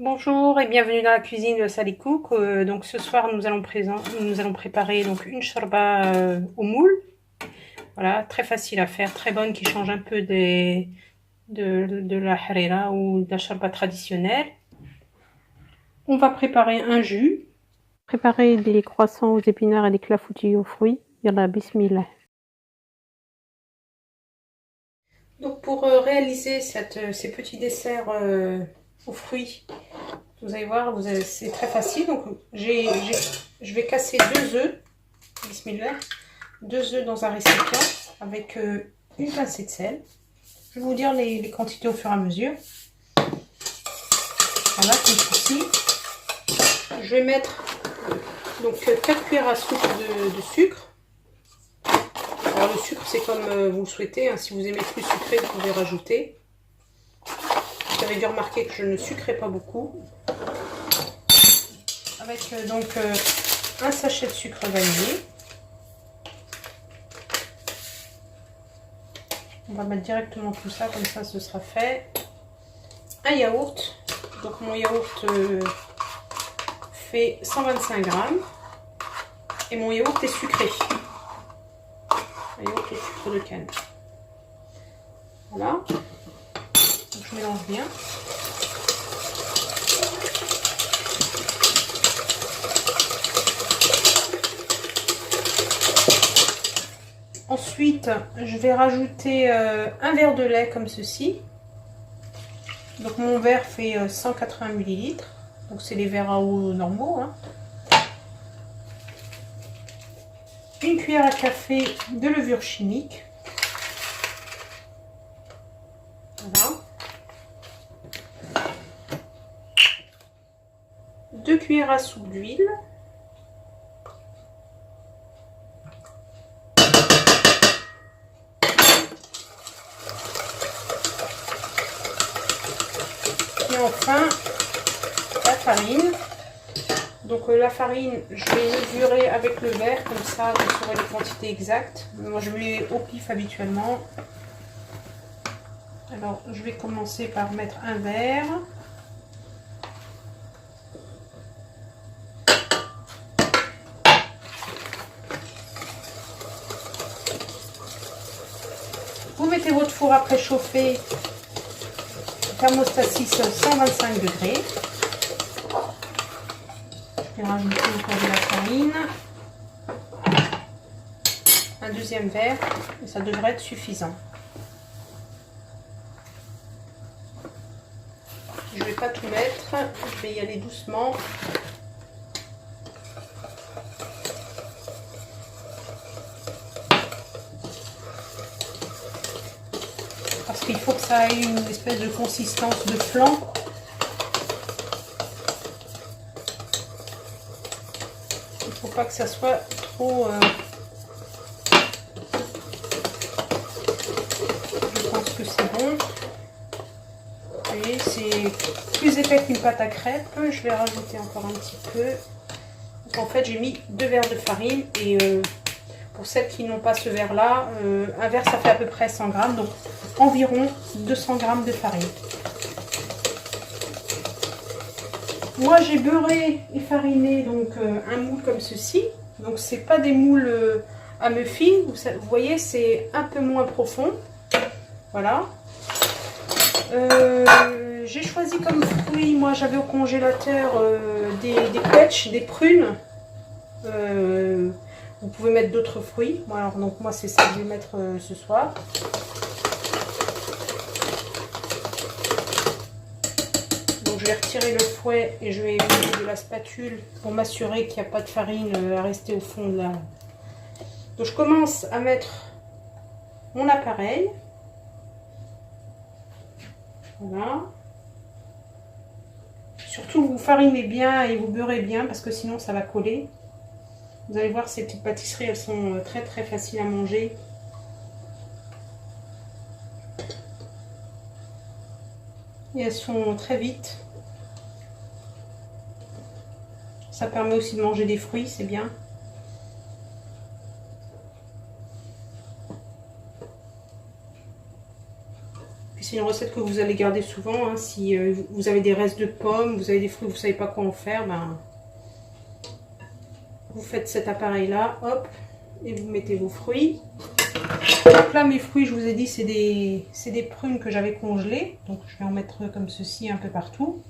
Bonjour et bienvenue dans la cuisine de Sally Cook. Donc ce soir nous allons préparer donc une shorba au moule. Voilà, très facile à faire, très bonne, qui change un peu de la harira ou de la shorba traditionnelle. On va préparer un jus. Préparer des croissants aux épinards et des clafoutis aux fruits. Yallah, bismillah. Donc pour réaliser ces petits desserts aux fruits, vous allez voir, c'est très facile. Donc je vais casser 2 œufs, bismillah, 2 œufs dans un récipient avec une pincée de sel. Je vais vous dire les quantités au fur et à mesure. Voilà, comme ceci. Je vais mettre donc 4 cuillères à soupe de sucre. Alors le sucre c'est comme vous le souhaitez, hein. Si vous aimez plus sucré, vous pouvez rajouter. Vous avez dû remarquer que je ne sucrais pas beaucoup. Avec donc un sachet de sucre vanillé. On va mettre directement tout ça, comme ça ce sera fait. Un yaourt. Donc mon yaourt fait 125 grammes. Et mon yaourt est sucré. Un yaourt au sucre de canne. Voilà. Donc je mélange bien. Ensuite, je vais rajouter un verre de lait comme ceci. Donc mon verre fait 180 ml. Donc c'est les verres à eau normaux, hein. Une cuillère à café de levure chimique. Voilà. 2 cuillères à soupe d'huile. Et enfin, la farine. Donc la farine, je vais mesurer avec le verre, comme ça vous saurez les quantités exactes. Moi je mets au pif habituellement. Alors je vais commencer par mettre un verre. Vous mettez votre four à préchauffer, thermostat 6, 125 degrés. Je vais rajouter encore de la farine. Un deuxième verre, et ça devrait être suffisant. Je ne vais pas tout mettre, je vais y aller doucement. Parce qu'il faut que ça ait une espèce de consistance de flan. Il ne faut pas que ça soit trop... Je pense que c'est bon. Vous voyez, c'est plus épais qu'une pâte à crêpes. Je vais rajouter encore un petit peu. Donc en fait, j'ai mis 2 verres de farine. Et pour celles qui n'ont pas ce verre là, un verre ça fait à peu près 100 grammes. Donc environ 200 grammes de farine. Moi j'ai beurré et fariné donc un moule comme ceci. Donc c'est pas des moules à muffins. Vous voyez, c'est un peu moins profond. Voilà. J'ai choisi comme fruits, moi j'avais au congélateur des quetchs, des prunes. Vous pouvez mettre d'autres fruits. Bon, alors, donc moi c'est ça que je vais mettre ce soir. Donc je vais retirer le fouet et je vais mettre de la spatule pour m'assurer qu'il n'y a pas de farine à rester au fond de la... Donc je commence à mettre mon appareil. Voilà. Surtout vous farinez bien et vous beurrez bien parce que sinon ça va coller. Vous allez voir, ces petites pâtisseries, elles sont très très faciles à manger. Et elles sont très vite. Ça permet aussi de manger des fruits, c'est bien. c'est une recette que vous allez garder souvent. Hein. Si vous avez des restes de pommes, vous avez des fruits, vous ne savez pas quoi en faire, ben, vous faites cet appareil-là, hop, et vous mettez vos fruits. Donc là, mes fruits, je vous ai dit, c'est des prunes que j'avais congelées. Donc je vais en mettre comme ceci un peu partout.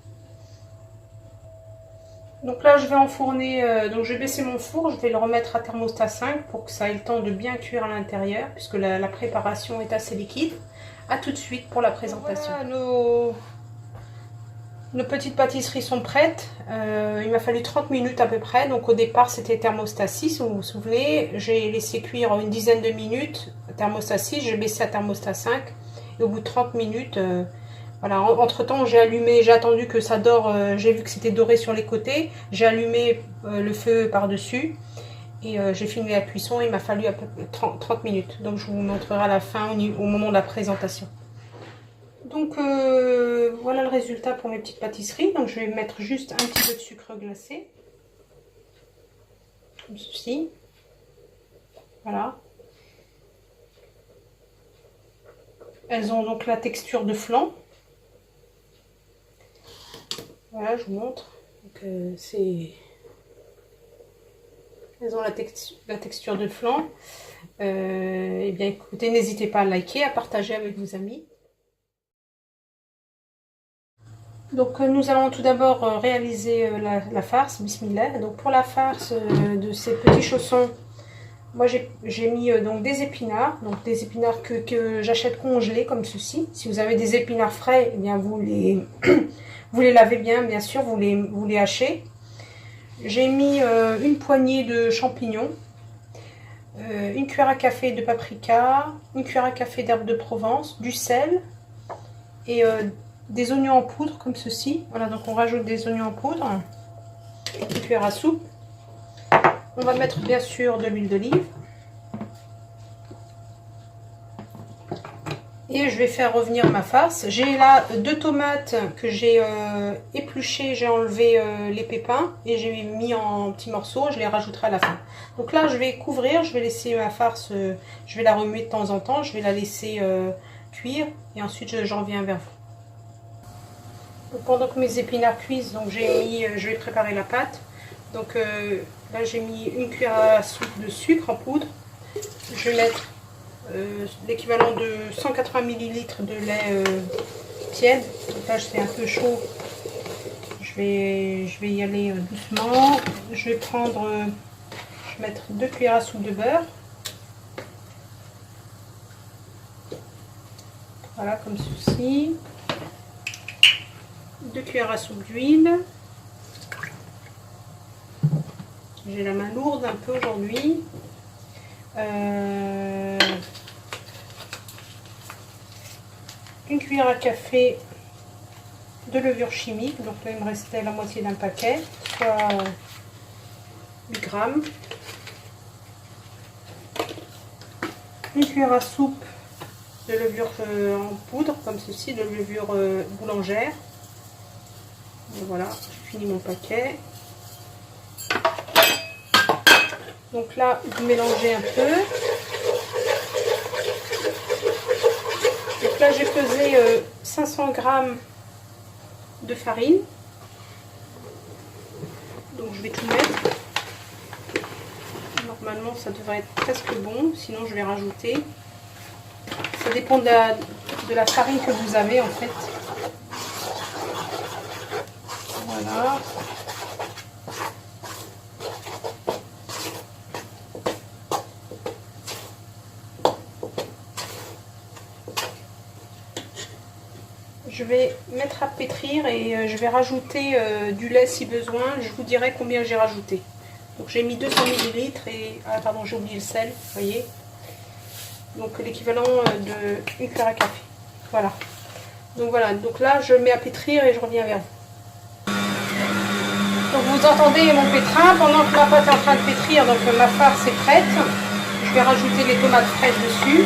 Donc là, je vais enfourner, donc je vais baisser mon four, je vais le remettre à thermostat 5 pour que ça ait le temps de bien cuire à l'intérieur, puisque la préparation est assez liquide. A tout de suite pour la présentation. Voilà, nos petites pâtisseries sont prêtes. Il m'a fallu 30 minutes à peu près. Donc au départ, c'était thermostat 6, vous vous souvenez. J'ai laissé cuire une dizaine de minutes, thermostat 6, j'ai baissé à thermostat 5. Et au bout de 30 minutes... voilà, entre temps j'ai allumé, j'ai attendu que ça dore, j'ai vu que c'était doré sur les côtés, j'ai allumé le feu par-dessus et j'ai fini la cuisson, il m'a fallu à peu près 30 minutes. Donc je vous montrerai à la fin au moment de la présentation. Donc voilà le résultat pour mes petites pâtisseries. Donc je vais mettre juste un petit peu de sucre glacé, comme ceci. Voilà. Elles ont donc la texture de flan. Voilà, je vous montre. Elles ont la texture de flan. Eh bien, écoutez, n'hésitez pas à liker, à partager avec vos amis. Donc, nous allons tout d'abord réaliser la farce, bismillah. Donc, pour la farce de ces petits chaussons, moi j'ai mis donc des épinards. Donc, des épinards que j'achète congelés comme ceci. Si vous avez des épinards frais, eh bien, vous les... Vous les lavez bien sûr, vous les hachez. J'ai mis une poignée de champignons, une cuillère à café de paprika, une cuillère à café d'herbe de Provence, du sel et des oignons en poudre comme ceci. Voilà, donc on rajoute des oignons en poudre, une cuillère à soupe. On va mettre bien sûr de l'huile d'olive. Et je vais faire revenir ma farce. J'ai là 2 tomates que j'ai épluchées, j'ai enlevé les pépins et j'ai mis en petits morceaux, je les rajouterai à la fin. Donc là je vais couvrir, je vais laisser ma farce, je vais la remuer de temps en temps, je vais la laisser cuire et ensuite j'en reviens vers vous. Donc, pendant que mes épinards cuisent, donc je vais préparer la pâte. Donc là j'ai mis une cuillère à soupe de sucre en poudre. Je vais mettre l'équivalent de 180 ml de lait tiède. Donc là c'est un peu chaud, je vais y aller doucement. Je vais mettre 2 cuillères à soupe de beurre, voilà comme ceci, 2 cuillères à soupe d'huile. J'ai la main lourde un peu aujourd'hui. Une cuillère à café de levure chimique, donc là il me restait la moitié d'un paquet, soit 8 grammes. Une cuillère à soupe de levure en poudre, comme ceci, de levure boulangère. Et voilà, j'ai fini mon paquet. Donc là, vous mélangez un peu. Donc là, j'ai pesé 500 g de farine. Donc je vais tout mettre. Normalement, ça devrait être presque bon. Sinon, je vais rajouter. Ça dépend de la farine que vous avez en fait. Voilà. Je vais mettre à pétrir et je vais rajouter du lait si besoin. Je vous dirai combien j'ai rajouté. Donc j'ai mis 200 ml et... Ah pardon, j'ai oublié le sel, vous voyez. Donc l'équivalent de une cuillère à café. Voilà. Donc voilà, donc là je mets à pétrir et je reviens vers vous. Donc vous entendez mon pétrin pendant que ma pâte est en train de pétrir, donc ma farce est prête. Je vais rajouter les tomates fraîches dessus.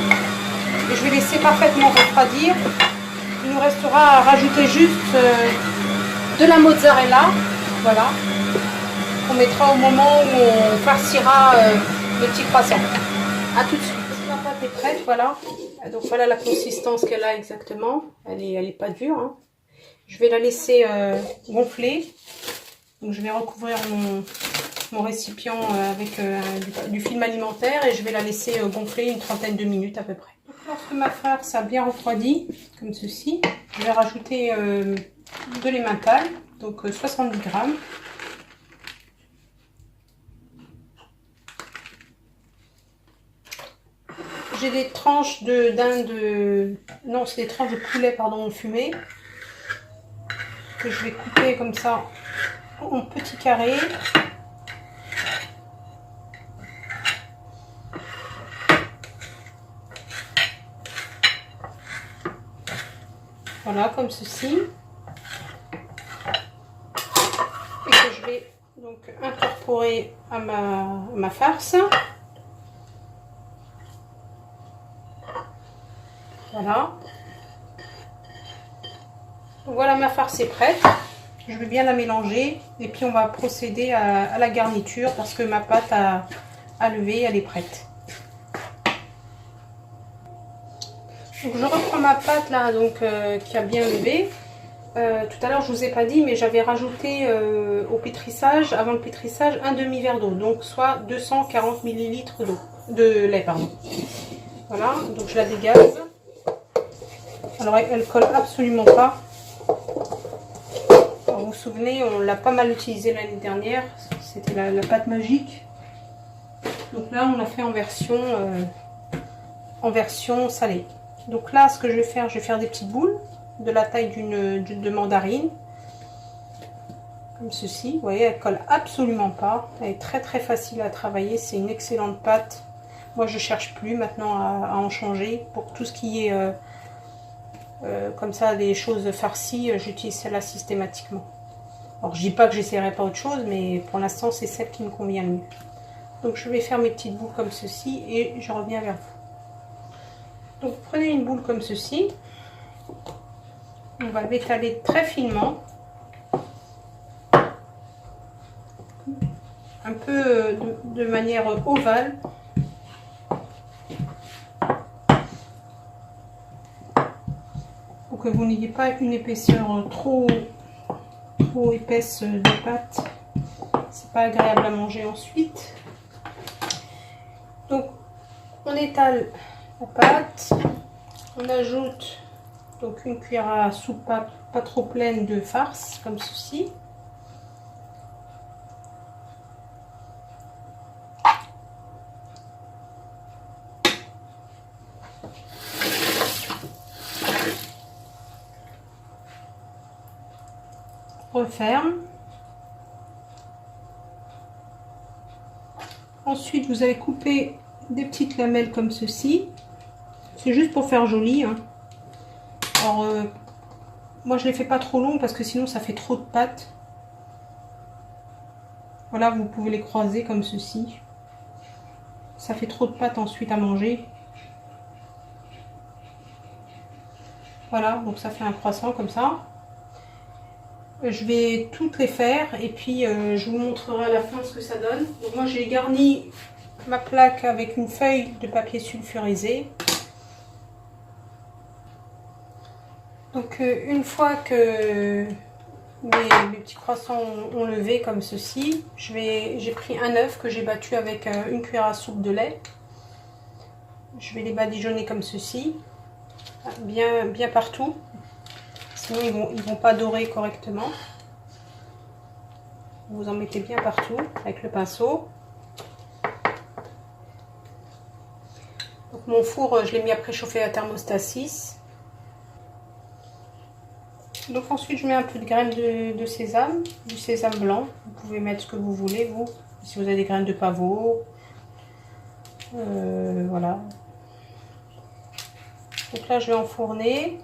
Et je vais laisser parfaitement refroidir. Il nous restera à rajouter juste de la mozzarella, voilà, qu'on mettra au moment où on farcira le petit croissant. A tout de suite. La pâte est prête, voilà, Donc voilà la consistance qu'elle a exactement. Elle est pas dure. Hein. Je vais la laisser gonfler. Donc je vais recouvrir mon récipient avec du film alimentaire et je vais la laisser gonfler une trentaine de minutes à peu près. Donc, lorsque ma farce a bien refroidi, comme ceci, je vais rajouter de l'emmental, donc 70 grammes. J'ai des tranches de dinde, non c'est des tranches de poulet pardon fumé que je vais couper comme ça en petits carrés. Voilà, comme ceci. Et que je vais donc incorporer à ma farce. Voilà. Donc voilà, ma farce est prête. Je vais bien la mélanger. Et puis on va procéder à la garniture parce que ma pâte à lever, elle est prête. Donc je reprends ma pâte là, donc qui a bien levé. Tout à l'heure je vous ai pas dit, mais j'avais rajouté au pétrissage, avant le pétrissage, un demi-verre d'eau, donc soit 240 ml d'eau, de lait pardon. Voilà, donc je la dégaze. Alors elle colle absolument pas. Alors, vous vous souvenez, on l'a pas mal utilisée l'année dernière, c'était la pâte magique. Donc là on l'a fait en version salée. Donc là ce que je vais faire des petites boules de la taille de mandarine. Comme ceci, vous voyez, elle colle absolument pas. Elle est très très facile à travailler, c'est une excellente pâte. Moi je cherche plus maintenant à en changer. Pour tout ce qui est comme ça, des choses farcies, j'utilise celle-là systématiquement. Alors je dis pas que j'essaierai pas autre chose, mais pour l'instant c'est celle qui me convient le mieux. Donc je vais faire mes petites boules comme ceci et je reviens vers vous. Donc prenez une boule comme ceci. On va l'étaler très finement. Un peu de manière ovale. Pour que vous n'ayez pas une épaisseur trop épaisse de pâte. C'est pas agréable à manger ensuite. Donc on étale la pâte. On ajoute donc une cuillère à soupe pas trop pleine de farce comme ceci. Referme. Ensuite vous allez couper des petites lamelles comme ceci. C'est juste pour faire joli. Hein. Alors moi je les fais pas trop longues parce que sinon ça fait trop de pâte. Voilà, vous pouvez les croiser comme ceci. Ça fait trop de pâte ensuite à manger. Voilà, donc ça fait un croissant comme ça. Je vais toutes les faire et puis je vous montrerai à la fin ce que ça donne. Donc moi j'ai garni ma plaque avec une feuille de papier sulfurisé. Donc une fois que mes petits croissants ont levé comme ceci, j'ai pris un œuf que j'ai battu avec une cuillère à soupe de lait. Je vais les badigeonner comme ceci, bien partout. Sinon ils vont pas dorer correctement. Vous en mettez bien partout avec le pinceau. Donc mon four, je l'ai mis à préchauffer à thermostat 6. Donc ensuite je mets un peu de graines de sésame, du sésame blanc. Vous pouvez mettre ce que vous voulez, vous. Si vous avez des graines de pavot. Voilà. Donc là je vais enfourner.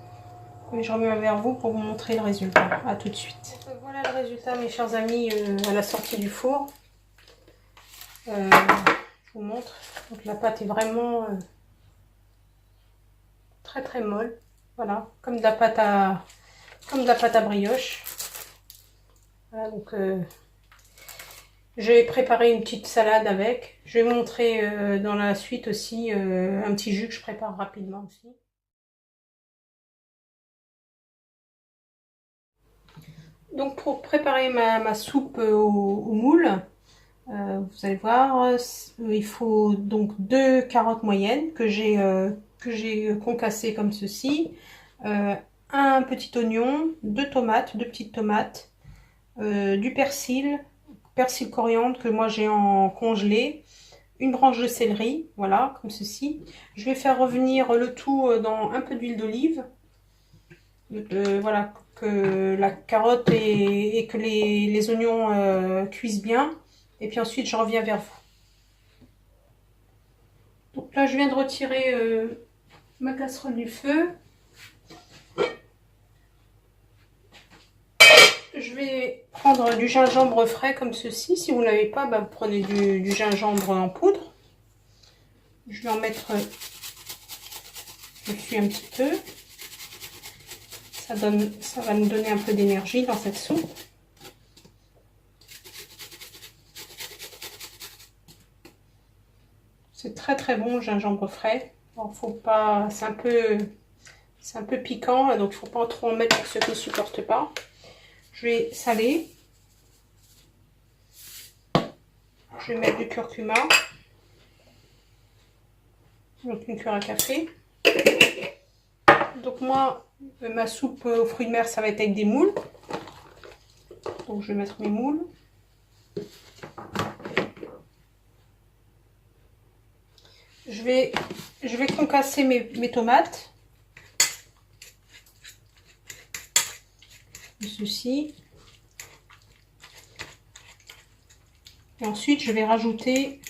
Et je remets vers vous pour vous montrer le résultat. A tout de suite. Donc, voilà le résultat mes chers amis à la sortie du four. Je vous montre. Donc la pâte est vraiment très très molle. Voilà, comme de la pâte à brioche. Voilà, donc Je vais préparer une petite salade avec. Je vais vous montrer dans la suite aussi un petit jus que je prépare rapidement aussi. Donc pour préparer ma soupe au moule, vous allez voir, il faut donc 2 carottes moyennes que j'ai concassées comme ceci, un petit oignon, 2 tomates, 2 petites tomates, du persil, persil coriandre que moi j'ai en congelé, une branche de céleri, voilà, comme ceci. Je vais faire revenir le tout dans un peu d'huile d'olive. Voilà, que la carotte et que les oignons cuisent bien. Et puis ensuite, je reviens vers vous. Donc là, je viens de retirer ma casserole du feu. Je vais prendre du gingembre frais comme ceci. Si vous ne l'avez pas, bah, vous prenez du gingembre en poudre. Je vais en mettre dessus un petit peu. Ça va nous donner un peu d'énergie dans cette soupe. C'est très très bon le gingembre frais. Alors, faut pas, c'est un peu piquant, donc il ne faut pas trop en mettre pour ceux qui ne supportent pas. Je vais saler. Je vais mettre du curcuma. Donc une cuillère à café. Donc moi, ma soupe aux fruits de mer, ça va être avec des moules. Donc je vais mettre mes moules. Je vais concasser mes tomates. Comme ceci. Et ensuite, je vais rajouter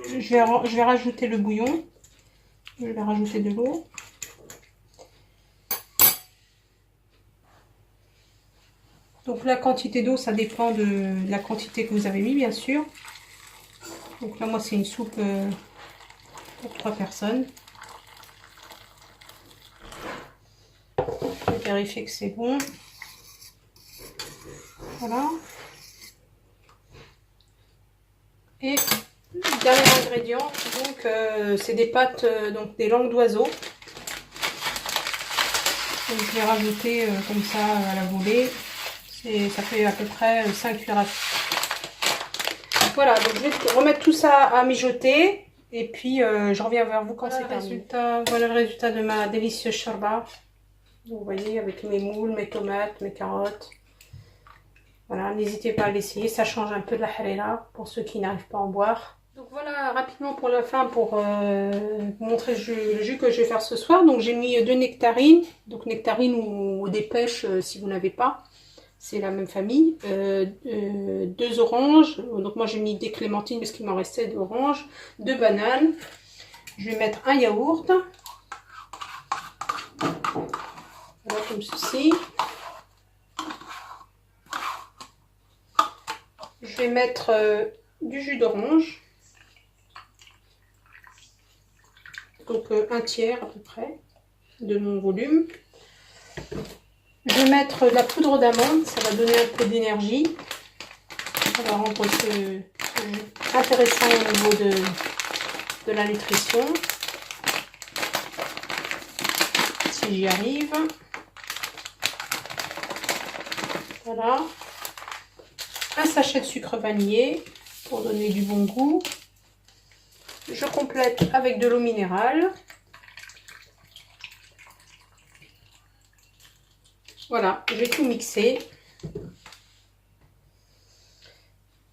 le bouillon. Je vais rajouter de l'eau. Donc la quantité d'eau, ça dépend de la quantité que vous avez mis, bien sûr. Donc là, moi, c'est une soupe pour 3 personnes. Je vais vérifier que c'est bon. Voilà. Et le dernier ingrédient, donc c'est des pâtes, donc des langues d'oiseau. Donc je vais rajouter comme ça à la volée. Ça fait à peu près 5 cuillères à soupe. Voilà, donc je vais remettre tout ça à mijoter. Et puis je reviens vers vous quand c'est terminé. Voilà le résultat de ma délicieuse shorba. Vous voyez, avec mes moules, mes tomates, mes carottes. Voilà, n'hésitez pas à l'essayer, ça change un peu de la harira pour ceux qui n'arrivent pas à en boire. Donc voilà, rapidement pour la fin, pour vous montrer le jus que je vais faire ce soir. Donc j'ai mis 2 nectarines, donc nectarines ou des pêches si vous n'avez pas, c'est la même famille. 2 oranges, donc moi j'ai mis des clémentines parce qu'il m'en restait d'oranges, 2 bananes. Je vais mettre un yaourt, voilà comme ceci. Je vais mettre du jus d'orange, donc un tiers à peu près de mon volume. Je vais mettre de la poudre d'amande, ça va donner un peu d'énergie. Ça va rendre ce jus intéressant au niveau de la nutrition. Si j'y arrive. Voilà. Un sachet de sucre vanillé pour donner du bon goût. Je complète avec de l'eau minérale. Voilà, je vais tout mixer.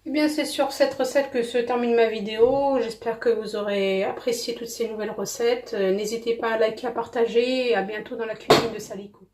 Et bien c'est sur cette recette que se termine ma vidéo. J'espère que vous aurez apprécié toutes ces nouvelles recettes. N'hésitez pas à liker, à partager et à bientôt dans la cuisine de Sally Cook.